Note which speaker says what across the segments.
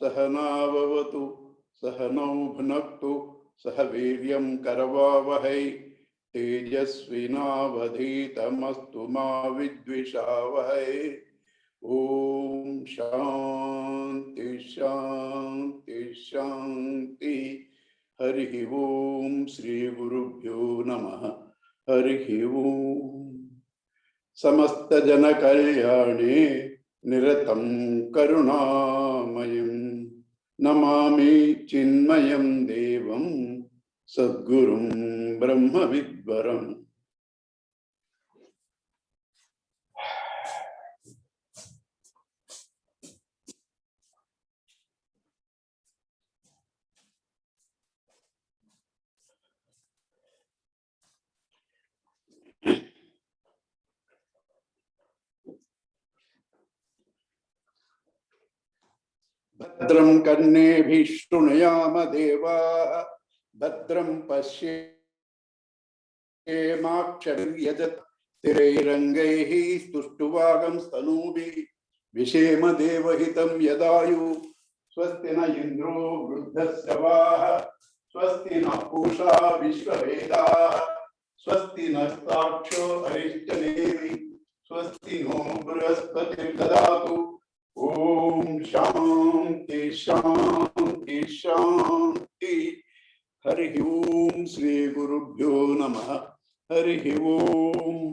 Speaker 1: सहनाववतु सहनौ भुनक्तु सह वीर्यं करवावहै तेजस्विनावधीतमस्तु मा विद्विषावहै। ओम शांति शांति शांति। हरि ओम श्री गुरुभ्यो नमः। हरि ओम। समस्त जन कल्याणे निरतं करुणामयं नमामि चिन्मयं देवं सद्गुरुं ब्रह्म विद्वरम्। भद्रं कर्णेभिः शृणुयाम देवाः भद्रं पश्येमाक्षभिर्यजत् स्थिरैरङ्गैः स्तुष्टुवागंस्तनूभिः विषेम देवहितं यदायुः स्वस्ति न इन्द्रो वृद्धश्रवाः स्वस्ति न पूषा विश्ववेदाः स्वस्ति नस्ताक्षो अरिष्टनेमि स्वस्ति नो बृहस्पतिर्ददातु। ओम शांति शांति शांति। हरि ओम श्री गुरुभ्यो नमः। हरि ओम।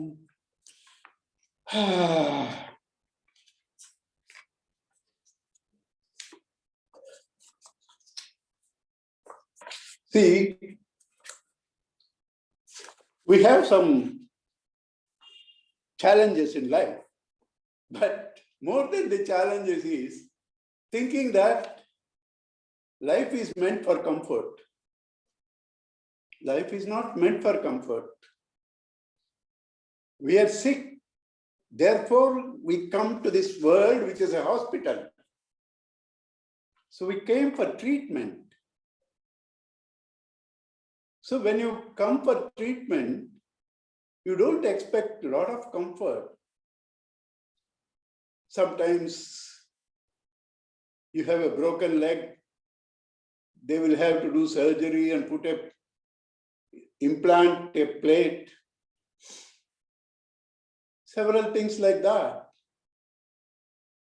Speaker 1: See, we have some challenges in life, but more than the challenges is thinking that life is meant for comfort. Life is not meant for comfort. We are sick. Therefore, we come to this world, which is a hospital. So we came for treatment. So when you come for treatment, you don't expect a lot of comfort. Sometimes you have a broken leg, they will have to do surgery and put a implant, a plate, several things like that,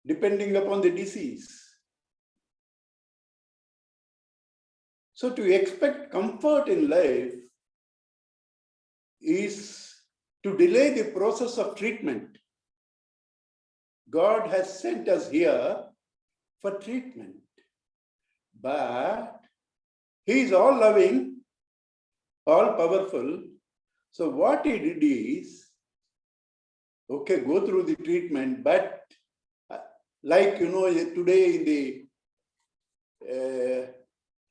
Speaker 1: depending upon the disease. So to expect comfort in life is to delay the process of treatment. God has sent us here for treatment, but He is all loving, all powerful. So what He did is, okay, go through the treatment, but like, today in the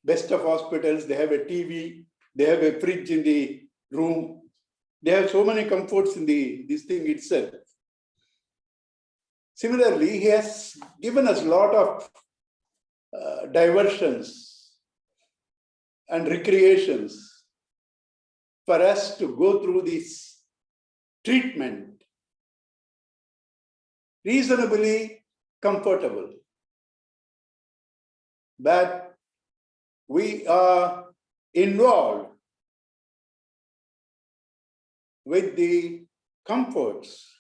Speaker 1: best of hospitals, they have a TV, they have a fridge in the room, they have so many comforts in this thing itself. Similarly, He has given us a lot of diversions and recreations for us to go through this treatment reasonably comfortable. But we are involved with the comforts.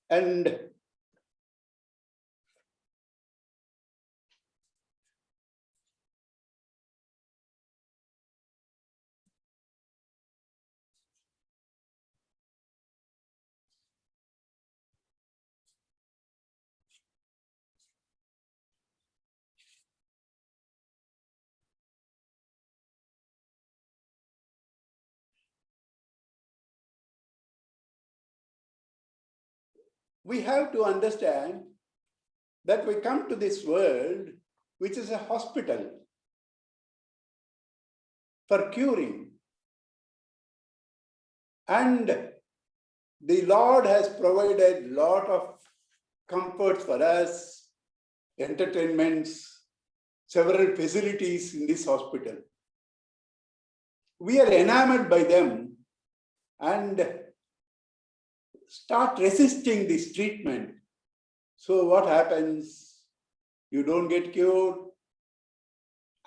Speaker 1: And we have to understand that we come to this world, which is a hospital for curing. And the Lord has provided a lot of comforts for us, entertainments, several facilities in this hospital. We are enamored by them and start resisting this treatment. So what happens? You don't get cured,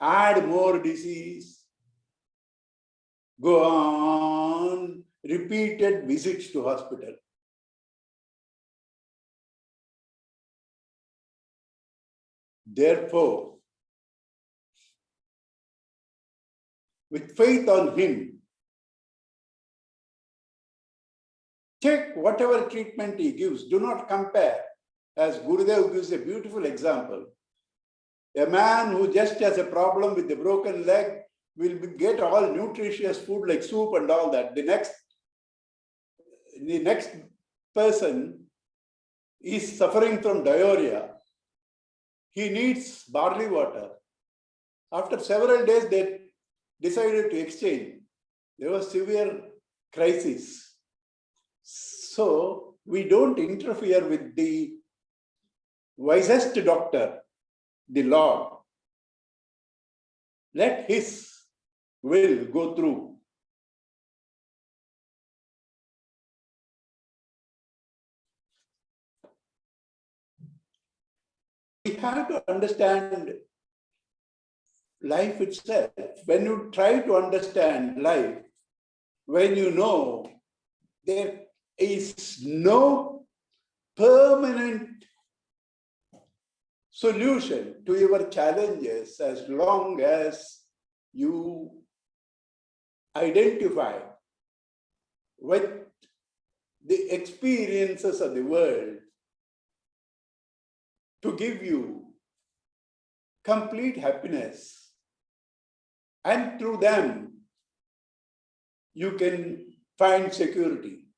Speaker 1: add more disease, go on, repeated visits to hospital. Therefore, with faith on him, take whatever treatment he gives. Do not compare. As Gurudev gives a beautiful example. A man who just has a problem with a broken leg will get all nutritious food like soup and all that. The next person is suffering from diarrhea. He needs barley water. After several days, they decided to exchange. There was severe crisis. So we don't interfere with the wisest doctor, the Lord. Let his will go through. We have to understand life itself. When you try to understand life, when you know there is no permanent solution to your challenges as long as you identify with the experiences of the world to give you complete happiness, and through them you can find security.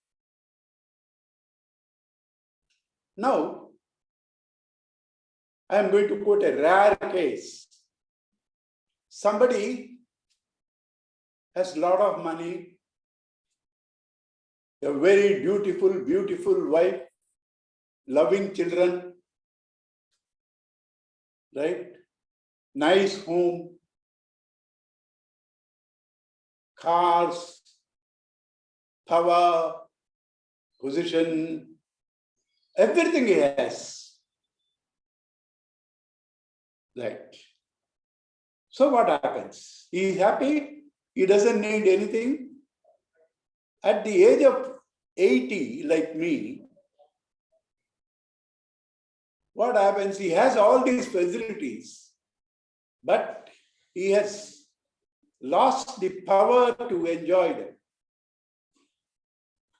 Speaker 1: Now, I am going to quote a rare case. Somebody has a lot of money, a very beautiful wife, loving children, right? Nice home, cars, power, position, everything he has. Right. So what happens? He is happy, he doesn't need anything. At the age of 80, like me, what happens? He has all these facilities, but he has lost the power to enjoy them.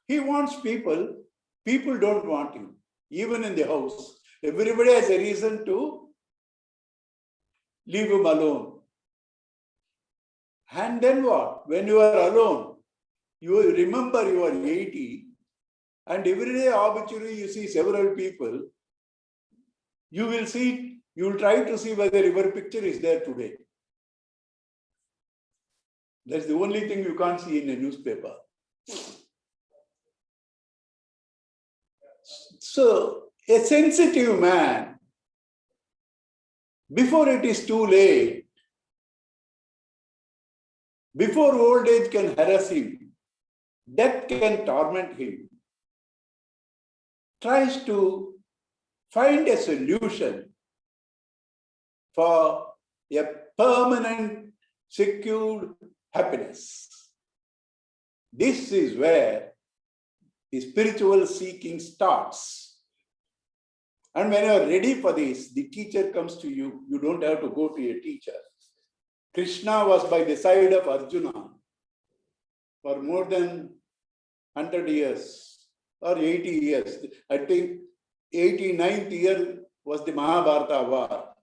Speaker 1: He wants people, people don't want him. Even in the house, everybody has a reason to leave him alone. And then what? When you are alone, you remember you are 80, and every day obituary you see several people. You will try to see whether your picture is there today. That's the only thing you can't see in a newspaper. So, a sensitive man, before it is too late, before old age can harass him, death can torment him, tries to find a solution for a permanent, secured happiness. This is where the spiritual seeking starts. And when you are ready for this, the teacher comes to you. You don't have to go to a teacher. Krishna was by the side of Arjuna for more than 100 years or 80 years. I think 89th year was the Mahabharata war.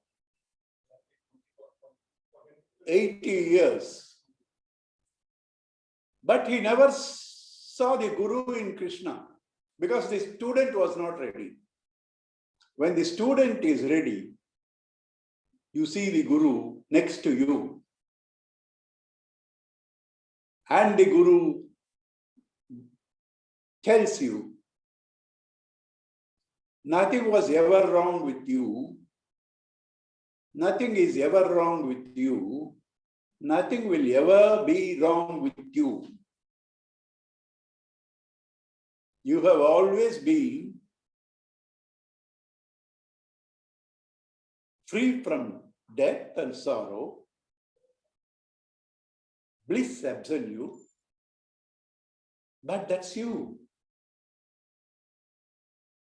Speaker 1: 80 years. But he never saw the Guru in Krishna because the student was not ready. When the student is ready, you see the Guru next to you. And the Guru tells you, nothing was ever wrong with you. Nothing is ever wrong with you. Nothing will ever be wrong with you. You have always been free from death and sorrow, bliss absolute, but that's you.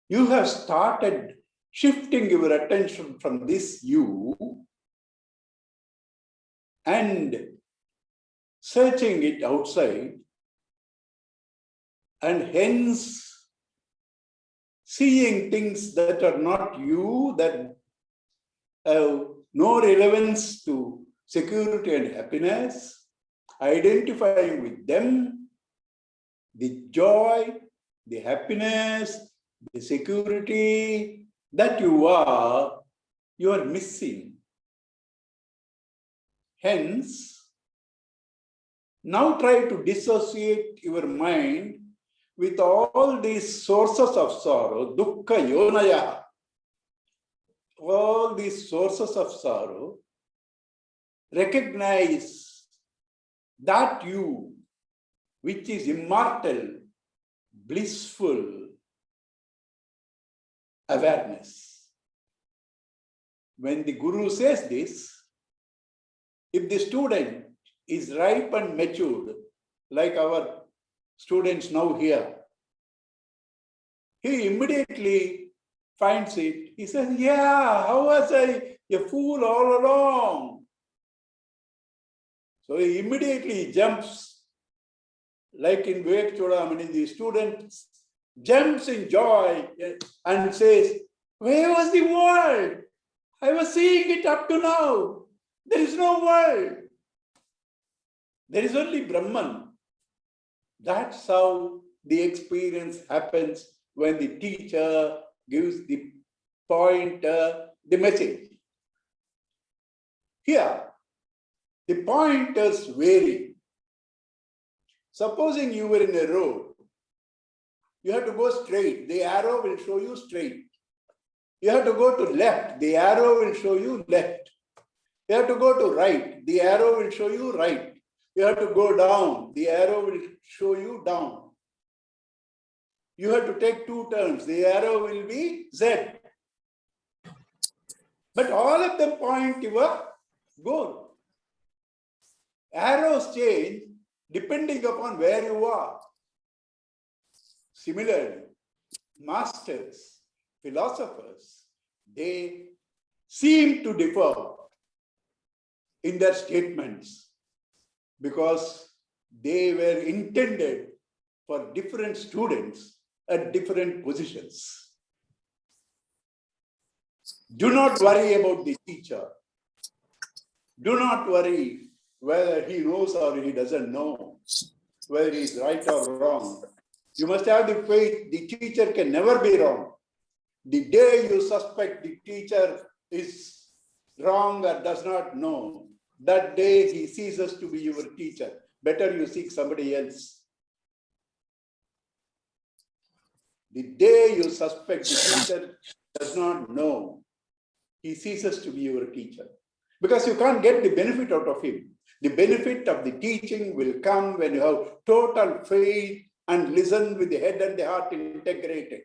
Speaker 1: You have started shifting your attention from this you and searching it outside, and hence seeing things that are not you, that have no relevance to security and happiness, identifying with them, the joy, the happiness, the security that you are missing. Hence, now try to dissociate your mind with all these sources of sorrow, dukkha yonaya, all these sources of sorrow. Recognize that you, which is immortal, blissful awareness. When the Guru says this, if the student is ripe and matured, like our students now here, he immediately finds it. He says, yeah, how was I a fool all along? So he immediately jumps, like in Vivek Chudamani, the student jumps in joy and says, where was the world? I was seeing it up to now. There is no world. There is only Brahman. That's how the experience happens when the teacher gives the pointer, the message. Here, the pointers vary. Supposing you were in a road, you have to go straight. The arrow will show you straight. You have to go to left. The arrow will show you left. You have to go to right. The arrow will show you right. You have to go down. The arrow will show you down. You have to take 2 turns. The arrow will be Z. But all of them point your goal. Arrows change depending upon where you are. Similarly, masters, philosophers, they seem to differ in their statements because they were intended for different students at different positions. Do not worry about the teacher. Do not worry whether he knows or he doesn't know, whether he is right or wrong. You must have the faith the teacher can never be wrong. The day you suspect the teacher is wrong or does not know, that day he ceases to be your teacher. Better you seek somebody else. The day you suspect the teacher does not know, he ceases to be your teacher. Because you can't get the benefit out of him. The benefit of the teaching will come when you have total faith and listen with the head and the heart integrated.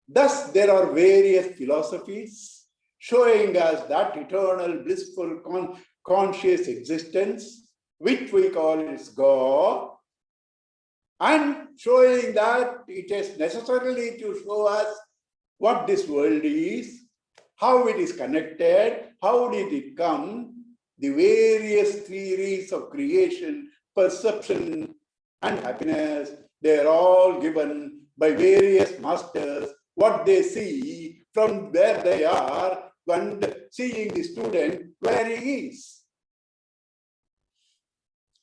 Speaker 1: Thus, there are various philosophies showing us that eternal, blissful, conscious existence, which we call is God, and showing that it is necessarily to show us what this world is, how it is connected, how did it come, the various theories of creation, perception, and happiness, they are all given by various masters, what they see from where they are, and seeing the student where he is.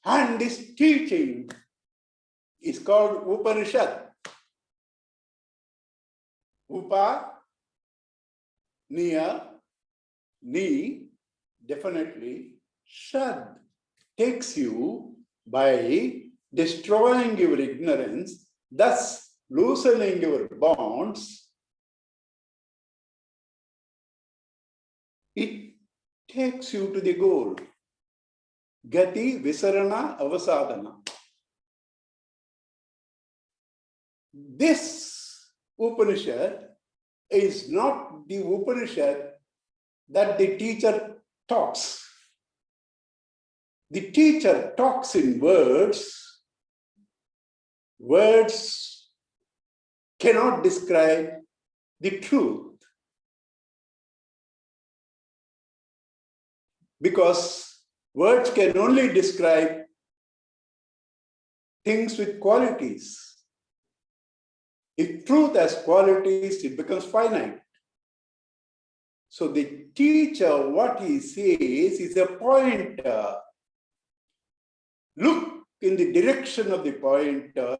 Speaker 1: And this teaching is called Upanishad. Upa, near, ni, definitely, shad, takes you by destroying your ignorance, thus loosening your bonds, It takes you to the goal. Gati, Visarana, Avasadana. This Upanishad is not the Upanishad that the teacher talks. The teacher talks in words. Words cannot describe the truth, because words can only describe things with qualities. If truth has qualities, it becomes finite. So the teacher, what he says is a pointer. Look in the direction of the pointer,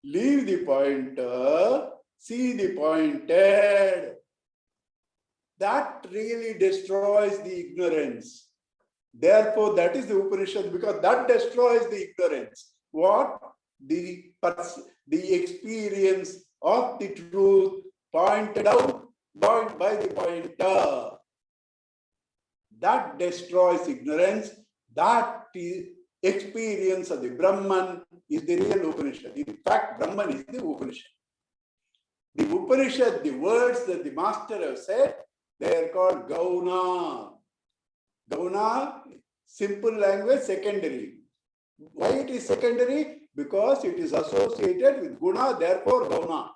Speaker 1: leave the pointer, see the pointed. That really destroys the ignorance. Therefore, that is the Upanishad, because that destroys the ignorance. What? The experience of the truth pointed out by the pointer. That destroys ignorance. That is experience of the Brahman is the real Upanishad. In fact, Brahman is the Upanishad. The Upanishad, the words that the master has said, they are called Gauna. Gauna, simple language, secondary. Why it is secondary? Because it is associated with Guna, therefore Gauna.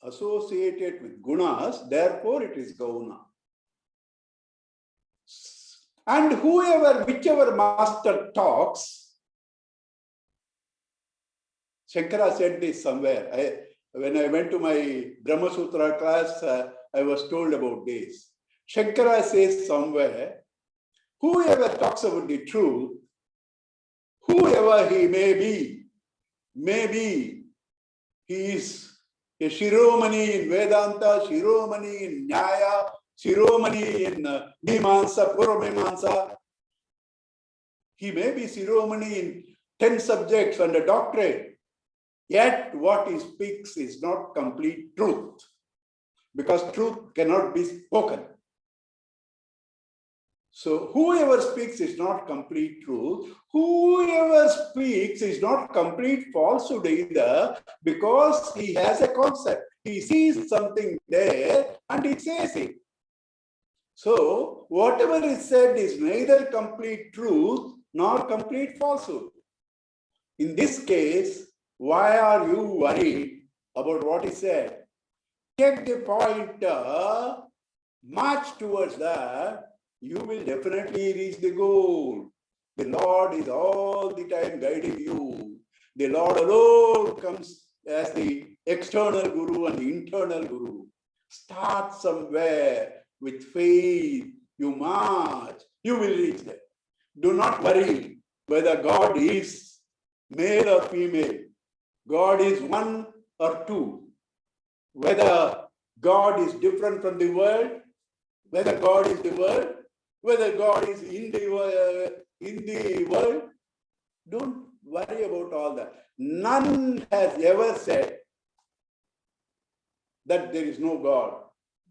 Speaker 1: Associated with Gunas, therefore it is Gauna. And whichever master talks, Shankara said this somewhere. When I went to my Brahma Sutra class, I was told about this. Shankara says somewhere, whoever talks about the truth, whoever he may be, he is a Shiromani in Vedanta, Shiromani in Nyaya, Shiromani in Mimamsa, Purva-Mimamsa. He may be Shiromani in 10 subjects and a doctorate. Yet what he speaks is not complete truth, because truth cannot be spoken. So whoever speaks is not complete truth. Whoever speaks is not complete falsehood either, because he has a concept. He sees something there and he says it. So whatever is said is neither complete truth nor complete falsehood. In this case, why are you worried about what is said? Take the pointer, march towards that, you will definitely reach the goal. The Lord is all the time guiding you. The Lord alone comes as the external guru and the internal guru. Start somewhere with faith. You march, you will reach there. Do not worry whether God is male or female. God is one or two. Whether God is different from the world, whether God is the world, whether God is in the world, don't worry about all that. None has ever said that there is no God.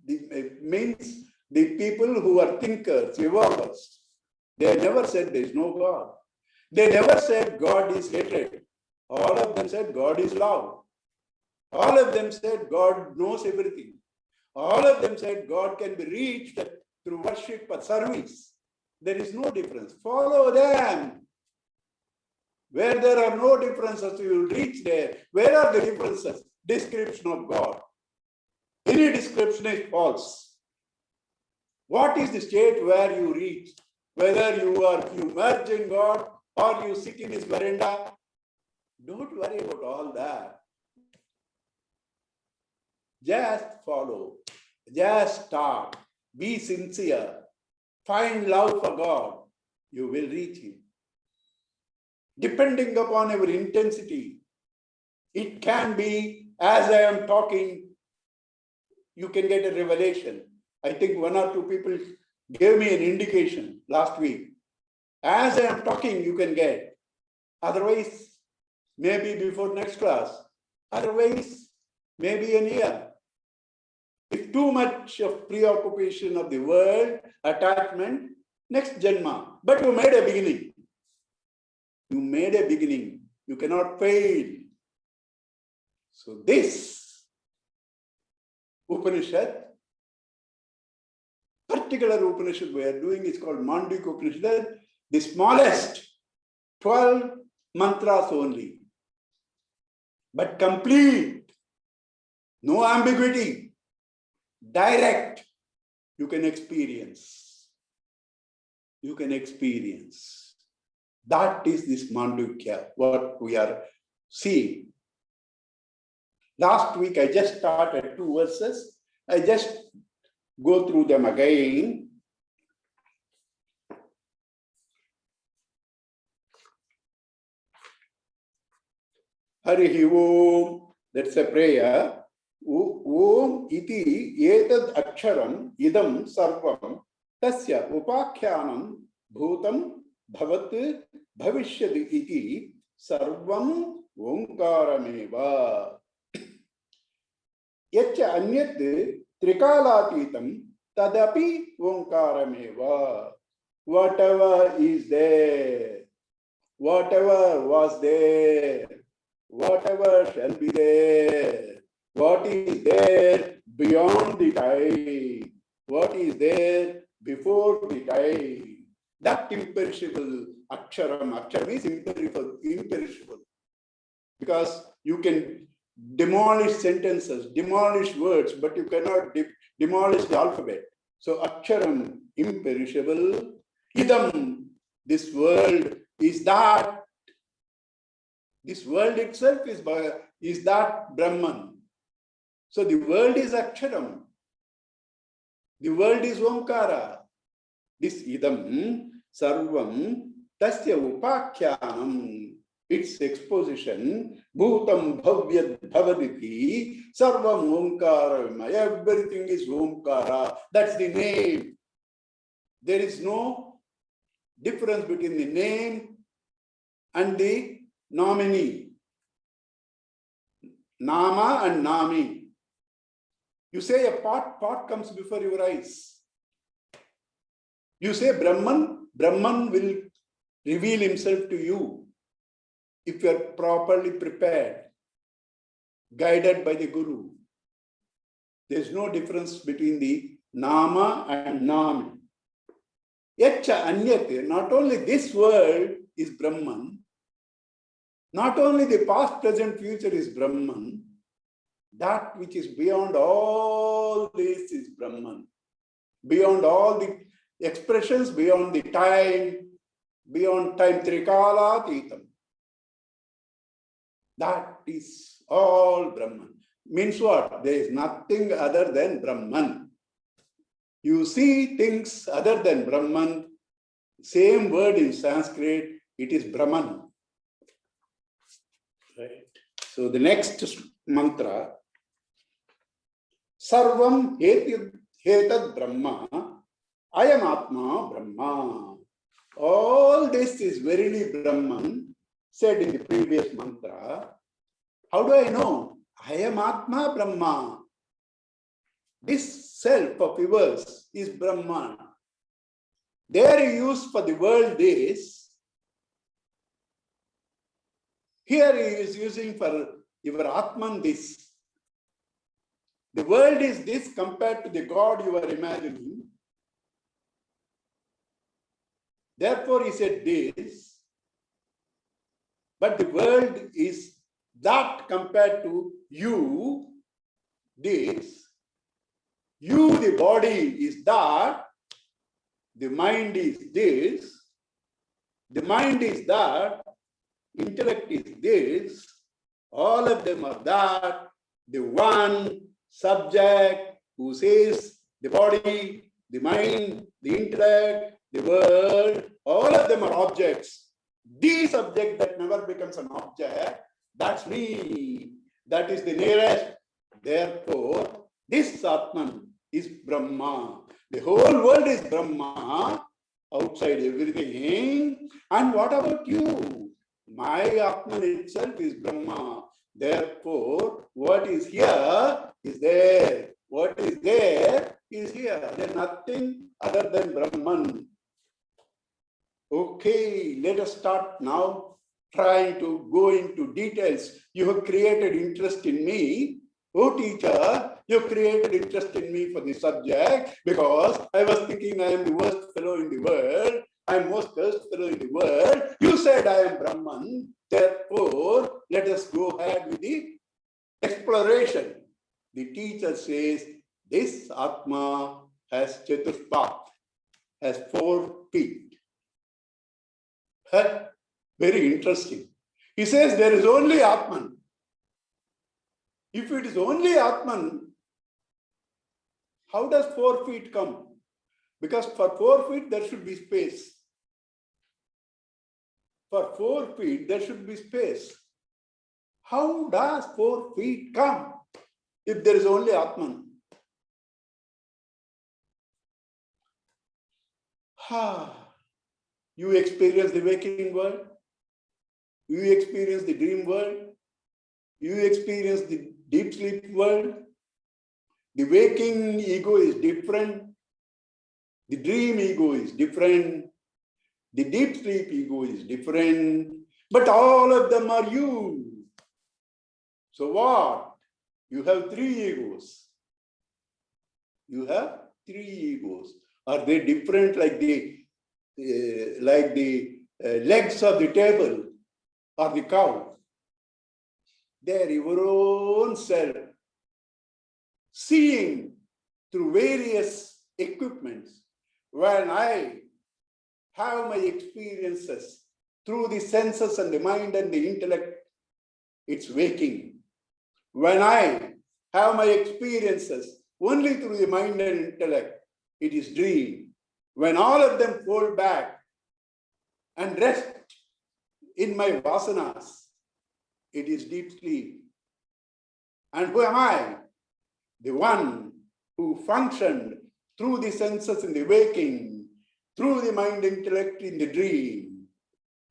Speaker 1: It means the people who are thinkers, evolvers, they never said there is no God. They never said God is hatred. All of them said God is love. All of them said God knows everything. All of them said God can be reached through worship or service. There is no difference. Follow them. Where there are no differences, you will reach there. Where are the differences? Description of God. Any description is false. What is the state where you reach? Whether you merge in God or you sit in his veranda, don't worry about all that. Just follow. Just start. Be sincere. Find love for God. You will reach him. Depending upon our intensity, it can be, as I am talking, you can get a revelation. I think one or two people gave me an indication last week. As I am talking, you can get. Otherwise, maybe before next class. Otherwise, maybe a year. If If too much of preoccupation of the world, attachment, next Janma. But you made a beginning. You made a beginning. You cannot fail. So this Upanishad, particular Upanishad we are doing is called Mandukya Upanishad, the smallest, 12 mantras only. But complete, no ambiguity, direct, you can experience. You can experience. That is this Mandukya, what we are seeing. Last week I just started 2 verses. I just go through them again. Harihi Om, that's a prayer. Om iti etad aksharam idam sarvam tasya upakhyanam bhutam bhavat bhavishyati iti sarvam omkarameva. Yacha anyat trikalatitam tadapi omkarameva. Whatever is there, whatever was there, whatever shall be there, what is there beyond the time, what is there before the time, that imperishable aksharam. Aksharam is imperishable. Because you can demolish sentences, demolish words, but you cannot demolish the alphabet. So aksharam, imperishable. Idam, this world is that. This world itself is that Brahman. So the world is aksharam. The world is Omkara. This idam sarvam tasya upakhyanam. Its exposition, bhutam bhavyat bhavaditi, sarvam omkara. Everything is Omkara. That's the name. There is no difference between the name and the nominee. Nama and Nami. You say a pot comes before your eyes. You say Brahman will reveal himself to you if you are properly prepared, guided by the Guru. There is no difference between the Nama and Nami. Yacha anyat, not only this world is Brahman, not only the past, present, future is Brahman, that which is beyond all this is Brahman. Beyond all the expressions, beyond time, Trikala Titam. That is all Brahman. Means what? There is nothing other than Brahman. You see things other than Brahman, same word in Sanskrit, it is Brahman. Right. So the next mantra, Sarvam Hetad Brahma, Ayam Atma Brahma. All this is verily Brahman, said in the previous mantra. How do I know? Ayam Atma Brahma. This self of yours is Brahman. Their use for the world is, here he is using for your Atman this. The world is this compared to the God you are imagining. Therefore he said this. But the world is that compared to you, this. You, the body, is that. The mind is this. The mind is that. Intellect is this. All of them are that. The one subject who says the body, the mind, the intellect, the world, all of them are objects. The subject that never becomes an object, that's me. That is the nearest. Therefore, this Atman is Brahma. The whole world is Brahma, outside everything. And what about you? My Atman itself is Brahma. Therefore, what is here is there. What is there let us start now trying to go into details. You have created interest in me. Oh, teacher, you created interest in me for the subject because I was thinking I am the worst fellow in the world. I am most cursed fellow in the world. You said I am Brahman. Therefore, let us go ahead with the exploration. The teacher says, this Atma has Chatushpat, has 4 feet. Very interesting. He says there is only Atman. If it is only Atman, how does 4 feet come? Because for 4 feet there should be space. For 4 feet there should be space. How does 4 feet come if there is only Atman? You experience the waking world. You experience the dream world. You experience the deep sleep world. The waking ego is different. The dream ego is different. The deep sleep ego is different. But all of them are you. So what? You have 3 egos. You have 3 egos. Are they different like the legs of the table or the cow? They are your own self, seeing through various equipments. When I have my experiences through the senses and the mind and the intellect, it's waking. When I have my experiences only through the mind and intellect, it is dream. When all of them fall back and rest in my vasanas, it is deep sleep. And who am I? The one who functioned through the senses in the waking, through the mind intellect in the dream,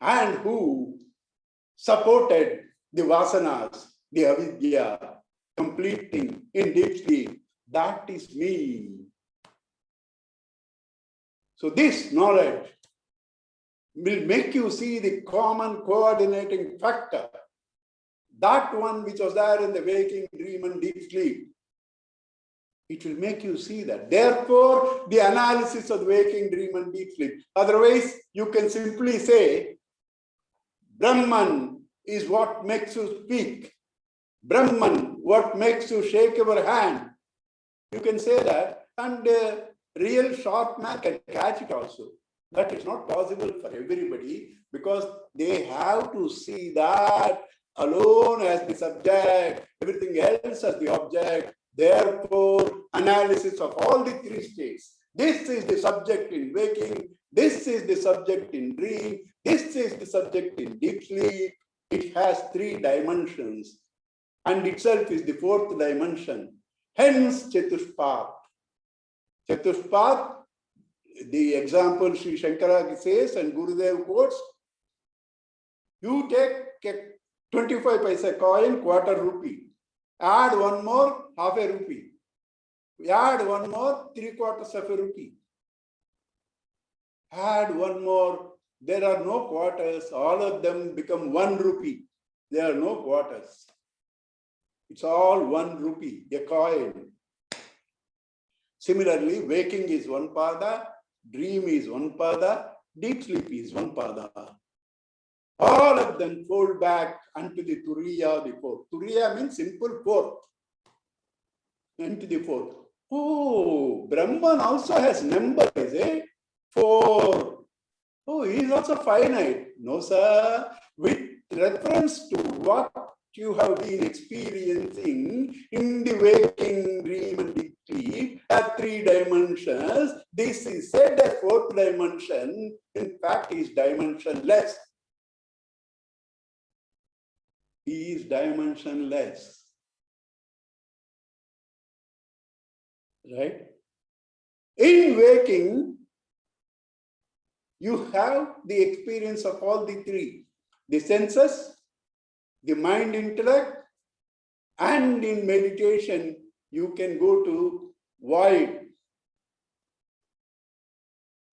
Speaker 1: and who supported the vasanas, the avidya, completing in deep sleep. That is me. So this knowledge will make you see the common coordinating factor. That one which was there in the waking, dream, and deep sleep. It will make you see that. Therefore, the analysis of the waking, dream, and deep sleep. Otherwise, you can simply say, Brahman is what makes you speak. Brahman, what makes you shake your hand. You can say that, and a real sharp man can catch it also. That is not possible for everybody because they have to see that alone as the subject, everything else as the object. Therefore, analysis of all the 3 states. This is the subject in waking, this is the subject in dream, this is the subject in deep sleep. It has 3 dimensions and itself is the 4th dimension. Hence, Chatushpat. Chatushpat, the example Sri Shankara says and Gurudev quotes, you take a 25 paisa coin, quarter rupee, add one more, half a rupee, add one more, 3/4 of a rupee, add one more, there are no quarters, all of them become 1 rupee, there are no quarters. It's all 1 rupee, a coin. Similarly, waking is 1 pada, dream is 1 pada, deep sleep is 1 pada. All of them fold back unto the Turiya, the 4th. Turiya means simple 4th. Into the 4th. Oh, Brahman also has numbers, eh? 4. Oh, he is also finite. No, sir. With reference to what you have been experiencing in the waking, dream, and deep sleep at 3 dimensions, this is said as 4th dimension. In fact, is dimensionless. He is dimensionless. Right? In waking, you have the experience of all the 3. The senses, the mind intellect, and in meditation, you can go to void.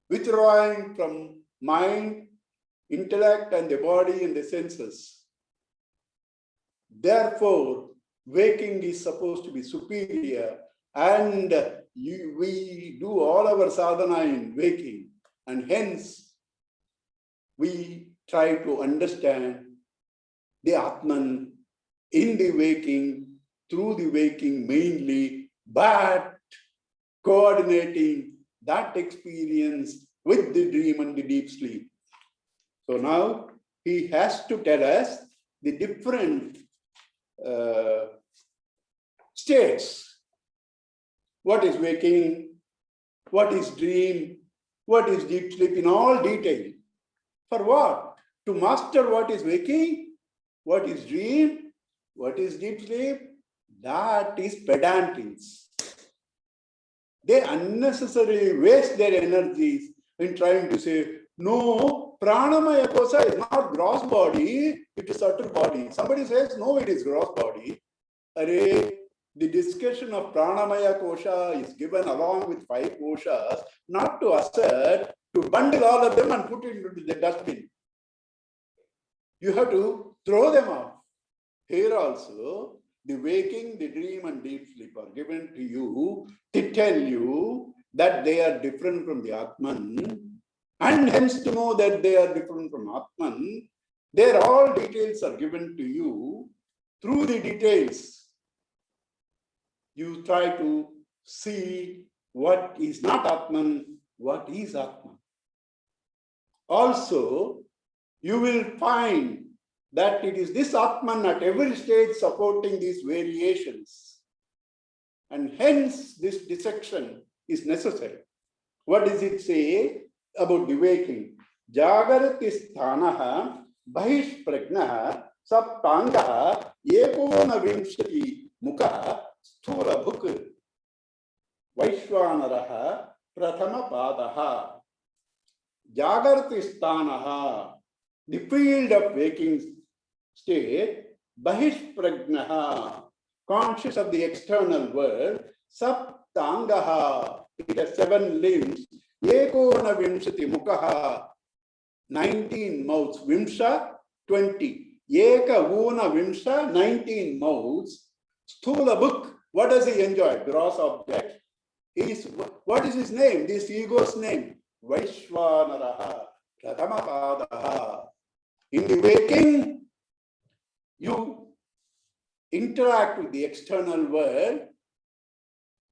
Speaker 1: Withdrawing from mind intellect and the body and the senses. Therefore, waking is supposed to be superior, and we do all our sadhana in waking, and hence we try to understand the Atman in the waking, through the waking mainly, but coordinating that experience with the dream and the deep sleep. So now he has to tell us the different states. What is waking? What is dream? What is deep sleep in all detail? For what? To master what is waking, what is dream, what is deep sleep, that is pedantins. They unnecessarily waste their energies in trying to say, no, pranamaya kosa is not gross body, it is subtle body. Somebody says, no, it is gross body. Array, the discussion of pranamaya kosha is given along with 5 koshas, not to assert, to bundle all of them and put it into the dustbin. You have to throw them off. Here also, the waking, the dream, and deep sleep are given to you to tell you that they are different from the Atman, and hence to know that they are different from Atman. Their all details are given to you. Through the details, you try to see what is not Atman, what is Atman. Also, you will find that it is this Atman at every stage supporting these variations. And hence this dissection is necessary. What does it say about the waking? Jagarati sthanaha bahish prajnaha saptangaha ekona vimshati mukha sthula bhuk vaishwanaraha prathama padaha. Jagarati sthanaha, the field of waking state, bahish prajnaha, conscious of the external world, saptangaha, it has 7 limbs, ekona vimshati mukha, 19 mouths, vimsha 20, eka una vimsha 19 mouths, sthula bhuk, what does he enjoy? Gross object. What is his name? This ego's name? Vaishwanaraha, Pradhamapadaha. In the waking, you interact with the external world,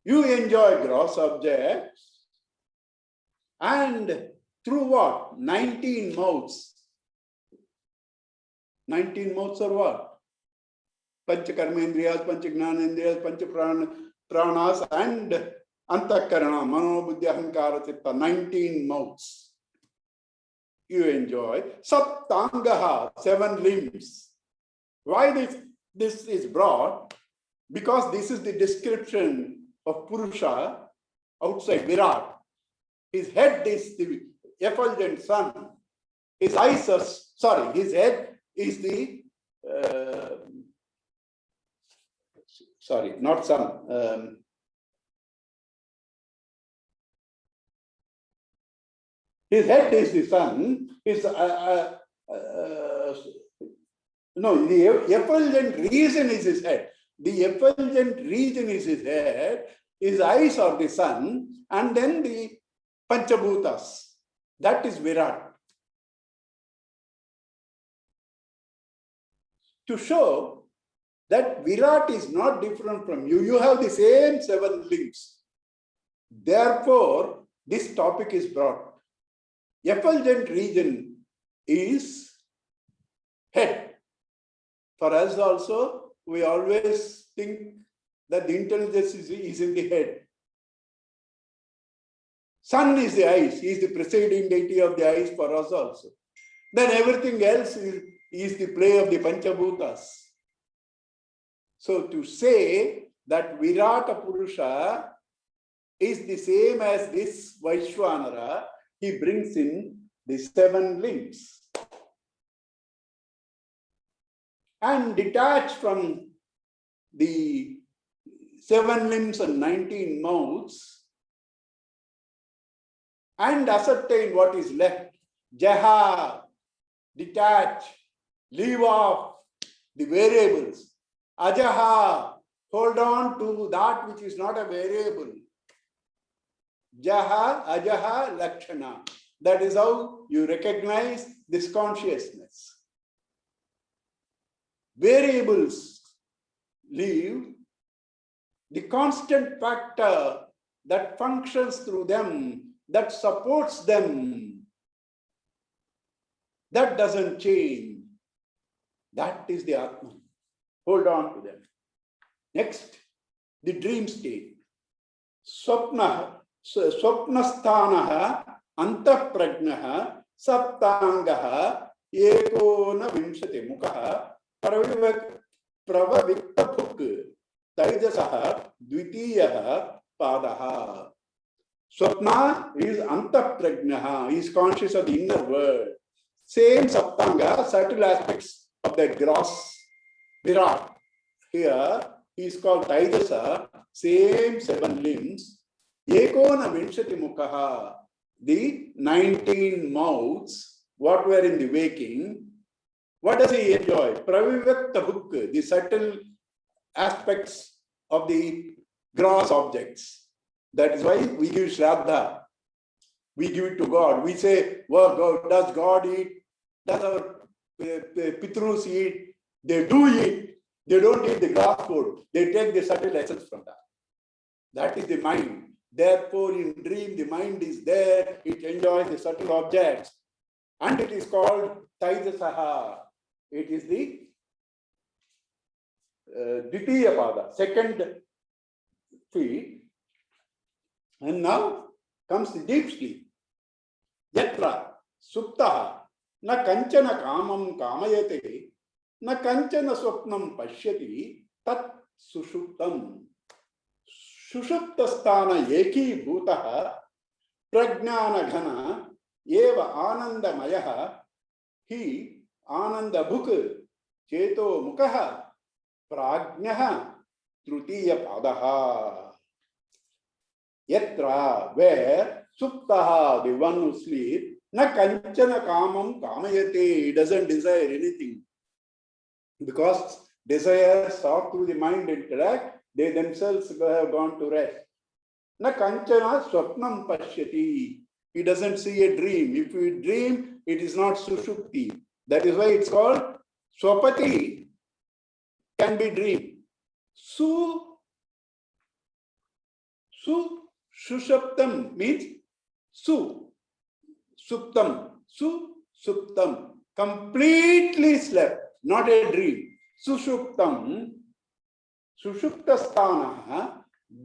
Speaker 1: you enjoy gross objects, and through what? 19 mouths. 19 mouths are what? Pancha karmendriyas, pancha gnanendriyas, pancha pranas, and antakarana, mano, buddhi, ahankara, chitta, 19 mouths. You enjoy. Saptangaha, 7 limbs. Why this is brought? Because this is the description of Purusha outside Virat. His head is the effulgent sun. His eyes are, sorry, his head is the, sorry, not sun. His head is the sun. His, no, the effulgent region is his head. The effulgent region is his head. His eyes are the sun. And then the Panchabhutas. That is Virat. To show that Virat is not different from you. You have the same 7 limbs. Therefore, this topic is brought. Effulgent region is head. For us also, we always think that the intelligence is in the head. Sun is the eyes. He is the presiding deity of the eyes for us also. Then everything else is the play of the Panchabhutas. So to say that Virata Purusha is the same as this Vaishwanara, he brings in the 7 limbs. And detached from the 7 limbs and 19 mouths, and ascertain what is left. Jaha, detach, leave off the variables. Ajaha, hold on to that which is not a variable. Jaha, ajaha, lakshana. That is how you recognize this consciousness. Variables leave, the constant factor that functions through them, that supports them, that doesn't change. That is the Atman. Hold on to them. Next, the dream state. Swapnasthanaha antఃprajnaha saptangaha ekona vimshati mukaha pravaviktapuk taijasaha dvitiyaha padaha. Swapna is antఃprajnaha, is conscious of the inner world. Same saptanga, subtle aspects of the gross virat. Here he is called Taijasa, same 7 limbs. Ekona Vinshati Mukaha, the 19 mouths, what were in the waking. What does he enjoy? Pravivakta Bhuk, the subtle aspects of the gross objects. That is why we give Shraddha. We give it to God. We say, well, God, does God eat? Does our Pitrus eat? They do eat. They don't eat the grass food. They take the subtle essence from that. That is the mind. Therefore, in dream, the mind is there. It enjoys the subtle objects. And it is called Taijasaha. It is the Ditiya Pada, second feet. And now comes the deep sleep. Yatra, Suptaha, na kanchana kamam kamayate, na kanchana swapnam pashyati, tat sushuptam. Sushuptasthana eki bhutaha, prajnana ghana, eva anandamayaha, hi ananda bhuk, cheto mukaha, prajnaha, trutiya padaha. Yatra, where, suptaha, the one who sleeps, na kanchana kamam kamayate, he doesn't desire anything. Because desires talk through the mind interact, they themselves have gone to rest. Na kanchana swapnam pashyati, he doesn't see a dream. If we dream, it is not sushupti. That is why it's called swapati, can be dream. Sushuptam means suptam, completely slept, not a dream. Sushuptam, sushuptasthana,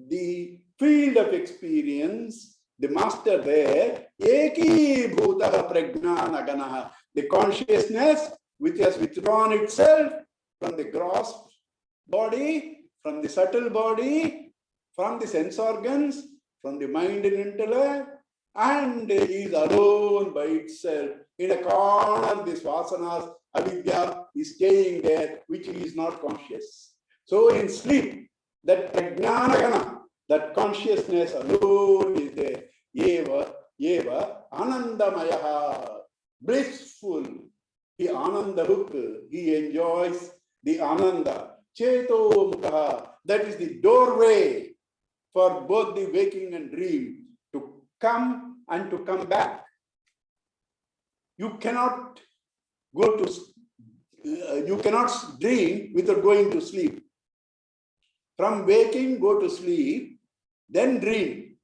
Speaker 1: the field of experience, the master there, eki bhutaha prajnana ganaha, the consciousness which has withdrawn itself from the gross body, from the subtle body, from the sense organs, from the mind and intellect, and is alone by itself. In a corner, this vasanas, avidya is staying there, which he is not conscious. So in sleep, that prajnana, that consciousness alone is there. Eva anandamayaha, blissful. He ananda bhuk, he enjoys the ananda. Cheto mukha, that is the doorway for both the waking and dream to come and to come back. You cannot go to, you cannot dream without going to sleep. From waking, go to sleep, then dream.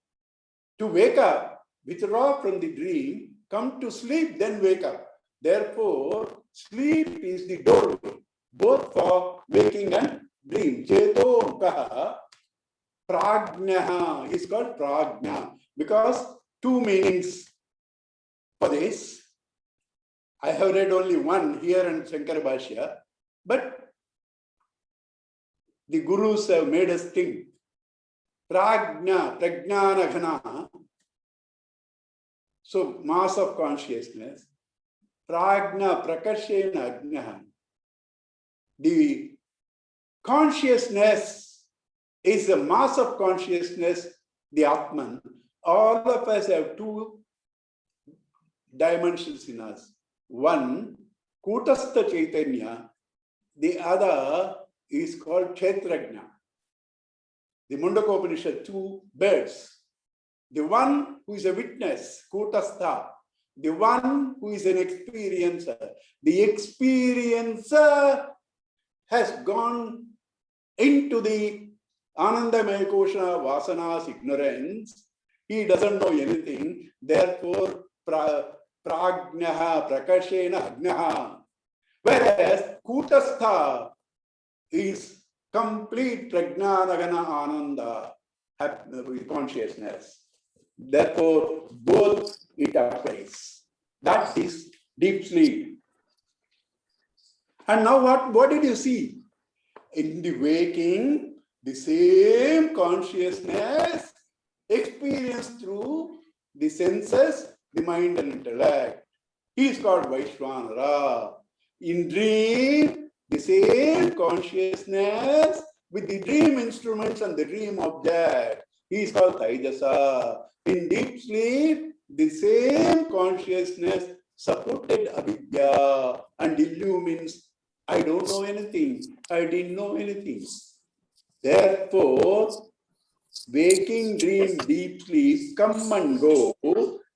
Speaker 1: To wake up, withdraw from the dream, come to sleep, then wake up. Therefore, sleep is the doorway, both for waking and dream. Cheto mukha, prajnaha is called prajna, because 2 meanings for this. I have read only one here in Shankara Bhashya, but the gurus have made us think. Prajna, prajnana ghana, so mass of consciousness. Prajna, prakashena ajnaha. The consciousness is the mass of consciousness, the Atman. All of us have 2 dimensions in us. One, Kutastha Chaitanya, the other is called Kshetrajna. The Mundakopanishad, two birds. The one who is a witness, Kutastha. The one who is an experiencer. The experiencer has gone into the Anandamaya Kosha Vasana's ignorance. He doesn't know anything. Therefore, prajnaha, prakashena, agnaha. Whereas Kutastha is complete prajnanagana ananda, consciousness. Therefore, both it applies. That is deep sleep. And now what did you see? In the waking, the same consciousness experienced through the senses, the mind and intellect. He is called Vaishvanara. In dream, the same consciousness with the dream instruments and the dream object. He is called Taijasa. In deep sleep, the same consciousness supported avidya and illumines. I don't know anything. I didn't know anything. Therefore, waking, dream, deep sleep, come and go.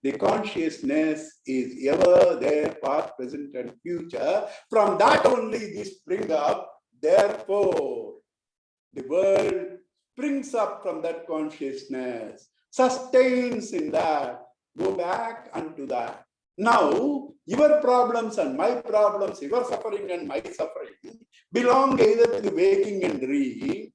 Speaker 1: The consciousness is ever there, past, present, and future. From that only this spring up. Therefore, the world springs up from that consciousness, sustains in that, go back unto that. Now, your problems and my problems, your suffering and my suffering, belong either to the waking and dream.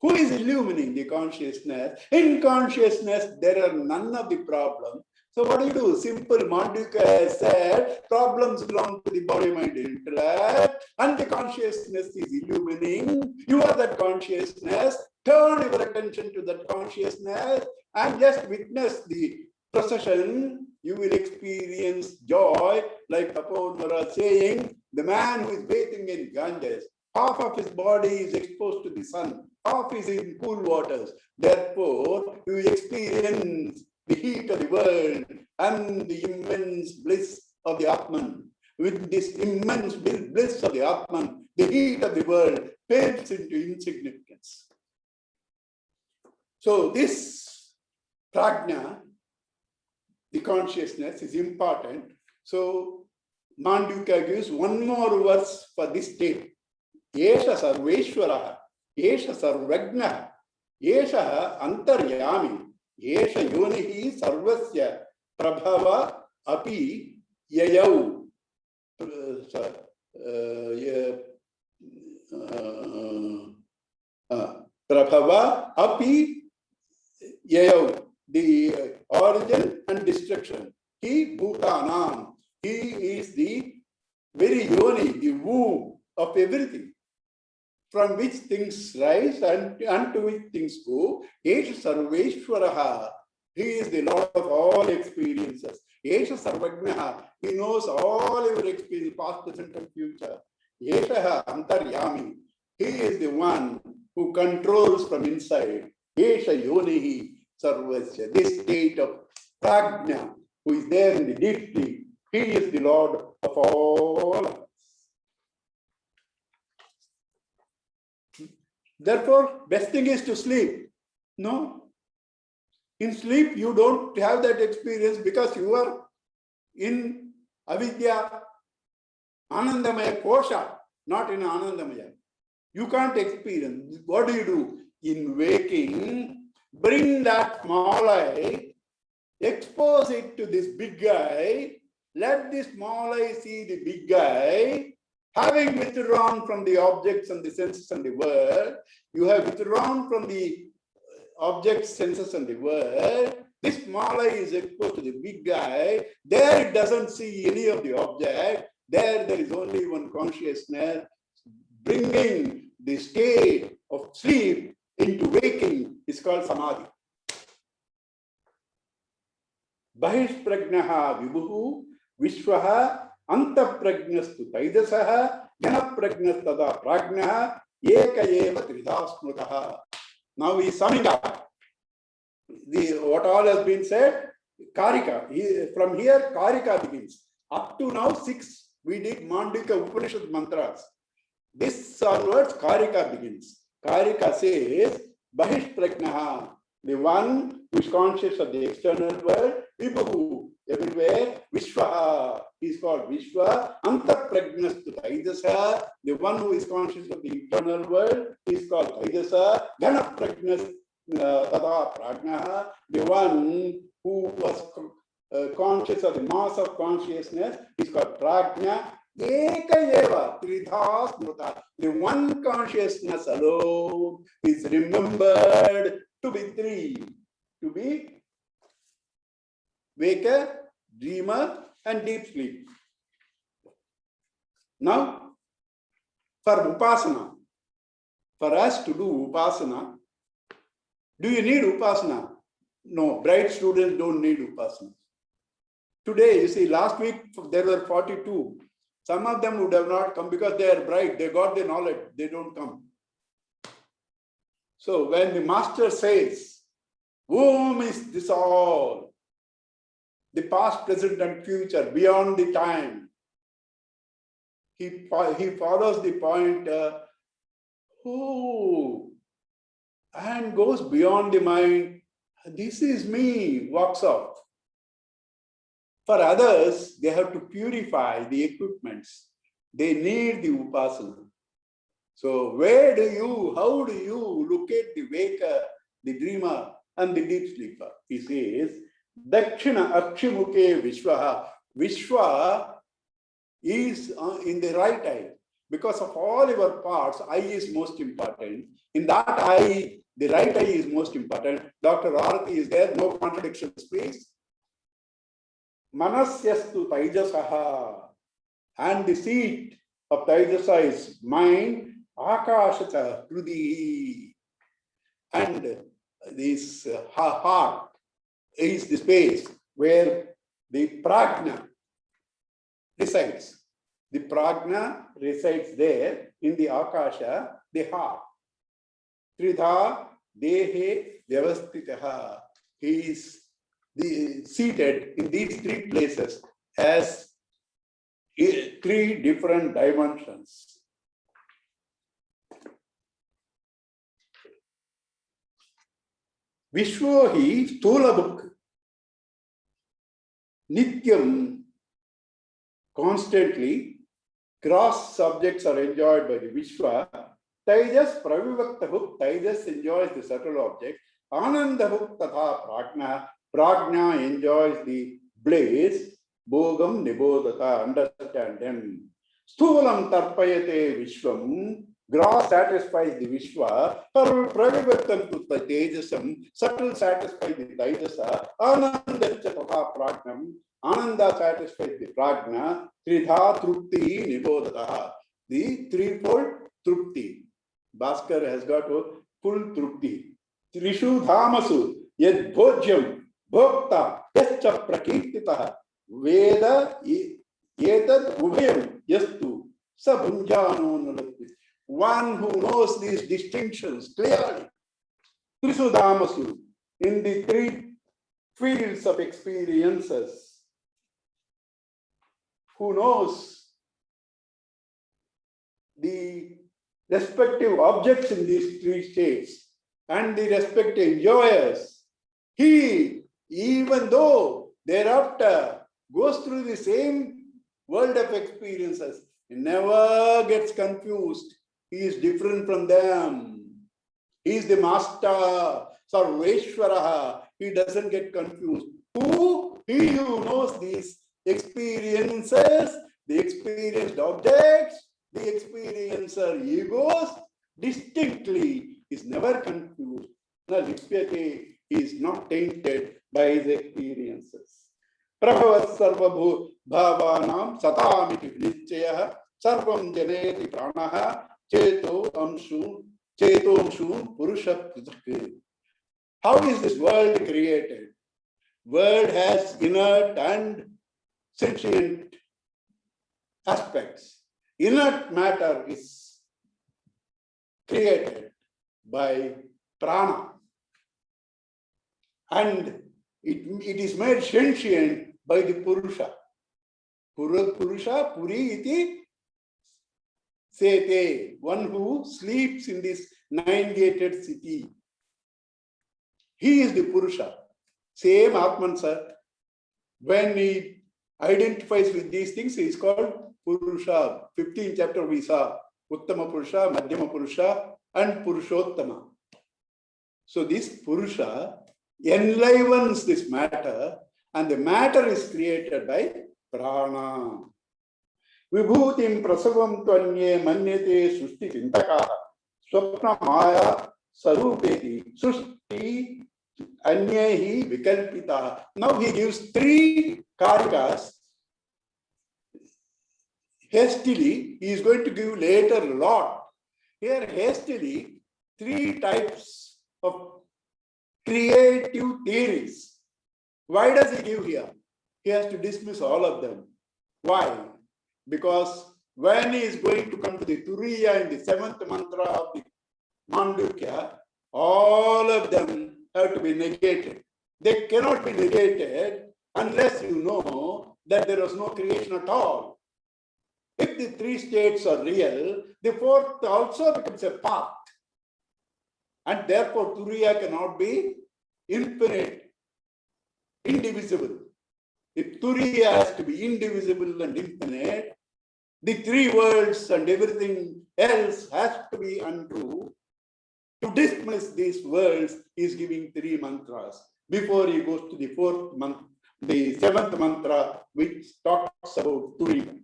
Speaker 1: Who is illumining the consciousness? In consciousness, there are none of the problems. So what do? Simple. Mandukya has said, problems belong to the body, mind, intellect, and the consciousness is illumining. You are that consciousness. Turn your attention to that consciousness and just witness the procession. You will experience joy, like Tapovan Maharaj saying, the man who is bathing in Ganges, half of his body is exposed to the sun, half is in cool waters. Therefore, you experience the heat of the world and the immense bliss of the Atman. With this immense bliss of the Atman, the heat of the world fades into insignificance. So this prajna, the consciousness, is important. So Mandukya gives one more verse for this state. Yesha sarveshwaraha, yesha sarvagnaha, yesha antaryami, yesha yonihi sarvasya prabhava api yayau. Prabhava api yayau, the origin and destruction. He bhutanam, he is the very yoni, the womb of everything, from which things rise and to which things go. Yesha sarveshwaraha, he is the Lord of all experiences. Yesha sarvagnaha, he knows all your experience, past, present, and future. Yesha antaryami, he is the one who controls from inside. Yesha yonihi sarvasya, this state of prajna, who is there in the deep sleep, he is the Lord of all. Therefore, best thing is to sleep. No. In sleep, you don't have that experience because you are in avidya, anandamaya kosha, not in anandamaya. You can't experience. What do? In waking, bring that small eye, expose it to this big eye, let this small eye see the big eye. Having withdrawn from the objects and the senses and the world, you have withdrawn from the objects, senses, and the world. This small eye is exposed to the big eye. There it doesn't see any of the object. There is only one consciousness, bringing the state of sleep into waking is called samadhi. Bahishprajnaha vibhuhu vishwaha antaprajnastu taijasaha janaprajnastada prajnaha eka eva tridasmrutaha. Now he is summing up what all has been said. Karika. From here, Karika begins. Up to now, 6 we did Mandika Upanishad mantras. This onwards, Karika begins. Karika says, Bahish Prajnaha, the one who is conscious of the external world, Vibhu, everywhere, Vishwa, he is called Vishwa, Anta Prajnastu Taidasa, the one who is conscious of the internal world, he is called Taidasa, Gana Prajnas Tata Prajnaha, the one who was conscious of the mass of consciousness, is called Prajna. Eka eva, tridha smruta. The one consciousness alone is remembered to be three. To be waker, dreamer, and deep sleep. Now, for upasana, for us to do upasana, do you need upasana? No, bright students don't need upasana. Today, you see, last week there were 42. Some of them would have not come because they are bright, they got the knowledge, they don't come. So when the master says, whom is this all? The past, present, and future, beyond the time. He follows the point, and goes beyond the mind. This is me, walks off. For others, they have to purify the equipments. They need the upasana. So how do you locate the waker, the dreamer, and the deep sleeper? He says, Dakshina Akshimuke Vishwaha. Vishwa is in the right eye. Because of all your parts, eye is most important. In that eye, the right eye is most important. Dr. Arati is there, no contradictions, please. Manasyastu Taijasaha, and the seat of Taijasa is mind, Akashata Hrudi, and this heart is the space where the Prajna resides. The Prajna resides there in the Akasha, the heart. Tridha Dehe Vyavastitaha. He is seated in these three places as three different dimensions. Vishwohi Stulabuk Nityam, constantly cross subjects are enjoyed by the Vishwa. Taijas Pravivaktabhuk, Taijas enjoys the subtle object. Anandabhuk Tatha Prajna, Prajna enjoys the blaze. Bhogam Nibodhata, understand them. Sthulam Tarpayate Vishwam, gross satisfies the Vishwa. Pravivattam to Tejasam, subtle satisfies the Taijasa. Anandacha Tatha Prajnam, Ananda satisfies the Prajna. Tridha Trupti Nibodhata, the threefold Trupti. Bhaskar has got a full Trupti. Trishu Dhamasu, Yad Bhojyam, Bhokta, Yascha Prakirtitaha, Veda, Yetad Ubhayam, Yastu, Sabhunjano Nalati. One who knows these distinctions clearly. Trishu Dhamasu, in the three fields of experiences, who knows the respective objects in these three states and the respective enjoyers, he, even though thereafter goes through the same world of experiences, he never gets confused. He is different from them. He is the master, Sarveshwaraha. He doesn't get confused. Who? He who knows these experiences, the experienced objects, the experiencer egos distinctly, is never confused. Na lipyate, is not tainted by his experiences. Prabhavat sarva bhavanam satamiti nichaya sarvam janeti pranaha cheto amshu purusha pruthak. How is this world created? World has inert and sentient aspects. Inert matter is created by prana, and it is made sentient by the Purusha. Purusha, Puri iti sete, one who sleeps in this nine-gated city. He is the Purusha. Same Atman, sir. When he identifies with these things, he is called Purusha. 15th chapter we saw Uttama Purusha, Madhyama Purusha, and Purushottama. So this Purusha enlivens this matter, and the matter is created by prana. Vibhutim prasavam tvanye manyate sushti chintakaha swapna maya sarupeti sushti anyehi vikalpita. Now he gives three karikas. Hastily, he is going to give later a lot. Here, hastily, three types of creative theories. Why does he give here? He has to dismiss all of them. Why? Because when he is going to come to the Turiya in the 7th mantra of the Mandukya, all of them have to be negated. They cannot be negated unless you know that there was no creation at all. If the three states are real, the fourth also becomes a part. And therefore, Turiya cannot be infinite, indivisible. If Turiya has to be indivisible and infinite, the three worlds and everything else has to be untrue. To dismiss these worlds, he is giving three mantras before he goes to the fourth mantra, the 7th mantra, which talks about Turiya.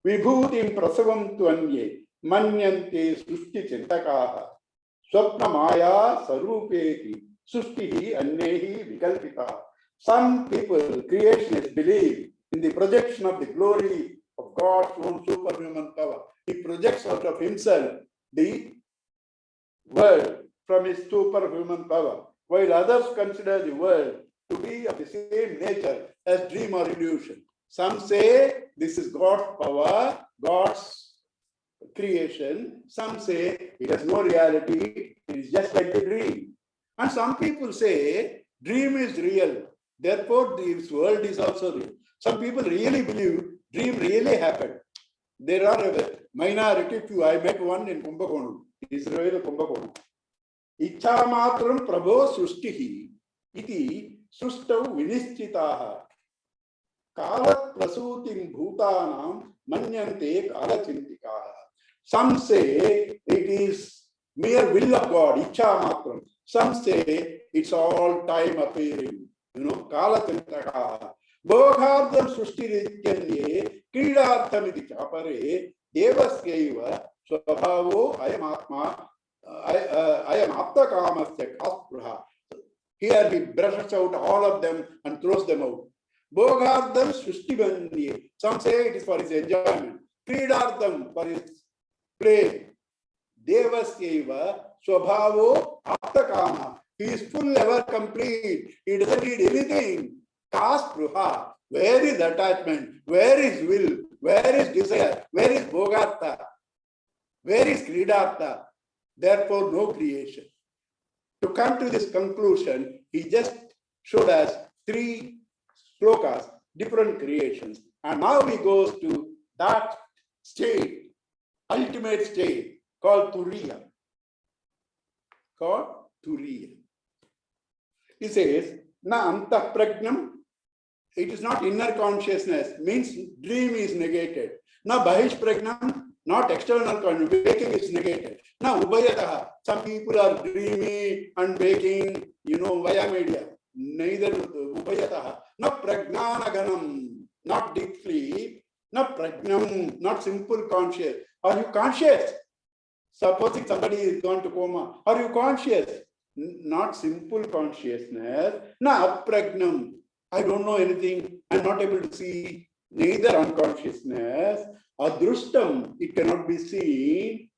Speaker 1: Vibhutim prasavam tvanye manyante sushti chintakaha swapna maya sarupeti sushtihi anyehi vikalpita. Some people, creationists, believe in the projection of the glory of God's own superhuman power. He projects out of himself the world from his superhuman power, while others consider the world to be of the same nature as dream or illusion. Some say this is God's power, God's creation. Some say it has no reality, it is just like a dream. And some people say dream is real, therefore this world is also real. Some people really believe dream really happened. There are a minority few. I met one in Kumbakonam, Israel Kumbakonam. Ichha matram prabho sushtihi iti sushtau vinishchitaha kalat prasutim bhutanam manyante kalacintikaha. Some say it is mere will of God, ichha matram. Some say it's all time appearing, kalacintikaha. Bhoghardam sushtirithyanye kridarthamiti chapare devasyaiva swabhavo ayamatma ayamapta kamasya kaspruha. Here he brushes out all of them and throws them out. Bhoghardam sushtivanye. Some say it is for his enjoyment. Kridartham for his play. Devasyaiva swabhavo aptakama. He is full, ever complete. He doesn't need anything. Kaspruha. Where is attachment? Where is will? Where is desire? Where is bhogartha? Where is kridartha? Therefore, no creation. To come to this conclusion, he just showed us three slokas, different creations. And now he goes to that state, ultimate state, called Turiya. Called Turiya. He says, na anta pragnam. It is not inner consciousness, means dream is negated. Na bahish pragnam, not external consciousness, waking is negated. Now, ubhayataha, some people are dreaming and waking, via media. Neither ubhayataha. Na pragnanaganam, not deep sleep. Na pragnam, not simple conscious. Are you conscious? Supposing somebody is gone to coma, are you conscious? Not simple consciousness. Na apragnam. I don't know anything. I'm not able to see. Neither unconsciousness. Adrushtam, it cannot be seen.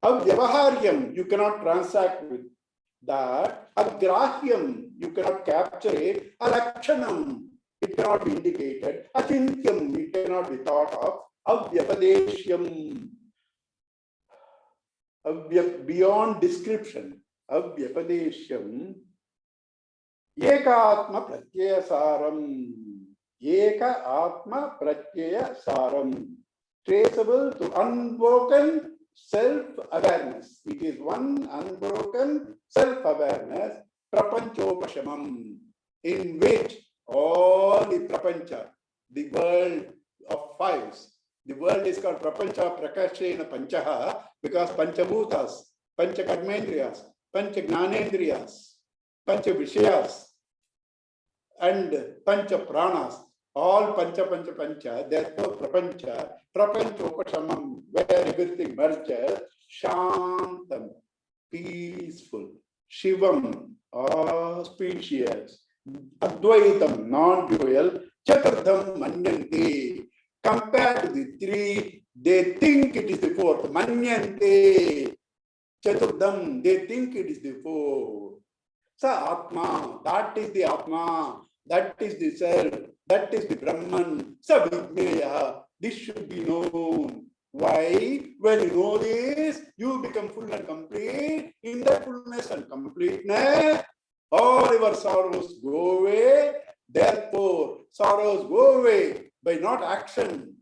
Speaker 1: Avyavaharyam, you cannot transact with that. Agrahyam, you cannot capture it. Alakshanam, it cannot be indicated. Achintyam, it cannot be thought of. Avyapadeshyam, beyond description. Avyapadeshyam, ekatma pratyasaram. Eka Atma Pratyaya Saram. Traceable to unbroken self-awareness. It is one unbroken self-awareness, Prapanchopashamam, in which all the Prapancha, the world of fives, the world is called Prapancha Prakashena Panchaha because Panchabhutas, Panchakarmendriyas, Panchagnanendriyas, Panchavishayas, and Pancha Pranas, all Pancha Pancha Pancha, therefore Prapancha, Prapanchopashamam, where everything merges, Shantam, peaceful, Shivam, auspicious, Advaitam, non-dual, Chaturdham, Manyante. Compared to the three, they think it is the fourth. Manyante, Chaturdham, they think it is the fourth. Sa Atma, that is the Atma, that is the self, that is the Brahman, Sa Vidmeya, this should be known. Why? When you know this, you become full and complete. In that fullness and completeness, all your sorrows go away. Therefore, sorrows go away by not action,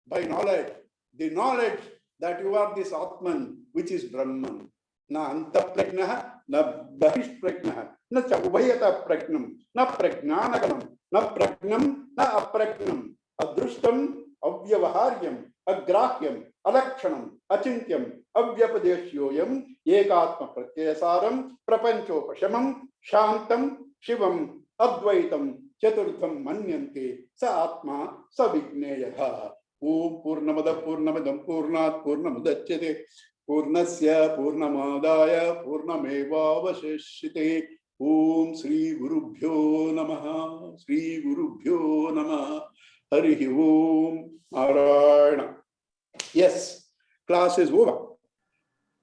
Speaker 1: by knowledge. The knowledge that you are this Atman, which is Brahman. Na antaprajnaha, na bahishprajnaha, na chabhayata prajnam, na prajnanaganam, na prajnam, na aprajnam, adrushtam, avyavaharyam, agrahyam, alakshanam, achintyam, avyapadeshyoyam, ekatma pratyasaram, prapanchopashamam, shantam, shivam, advaitam, chaturdham manyante, sa atma, sa vigneyaha. Om Purnamada Purnamadam Purnat Purnamudachyate Purnasya Purnamadaya Purnamevavashishite. Om Sri Gurubhyo Namaha. Sri Gurubhyo Namaha. Harihi Om Narayana. Yes, class is over.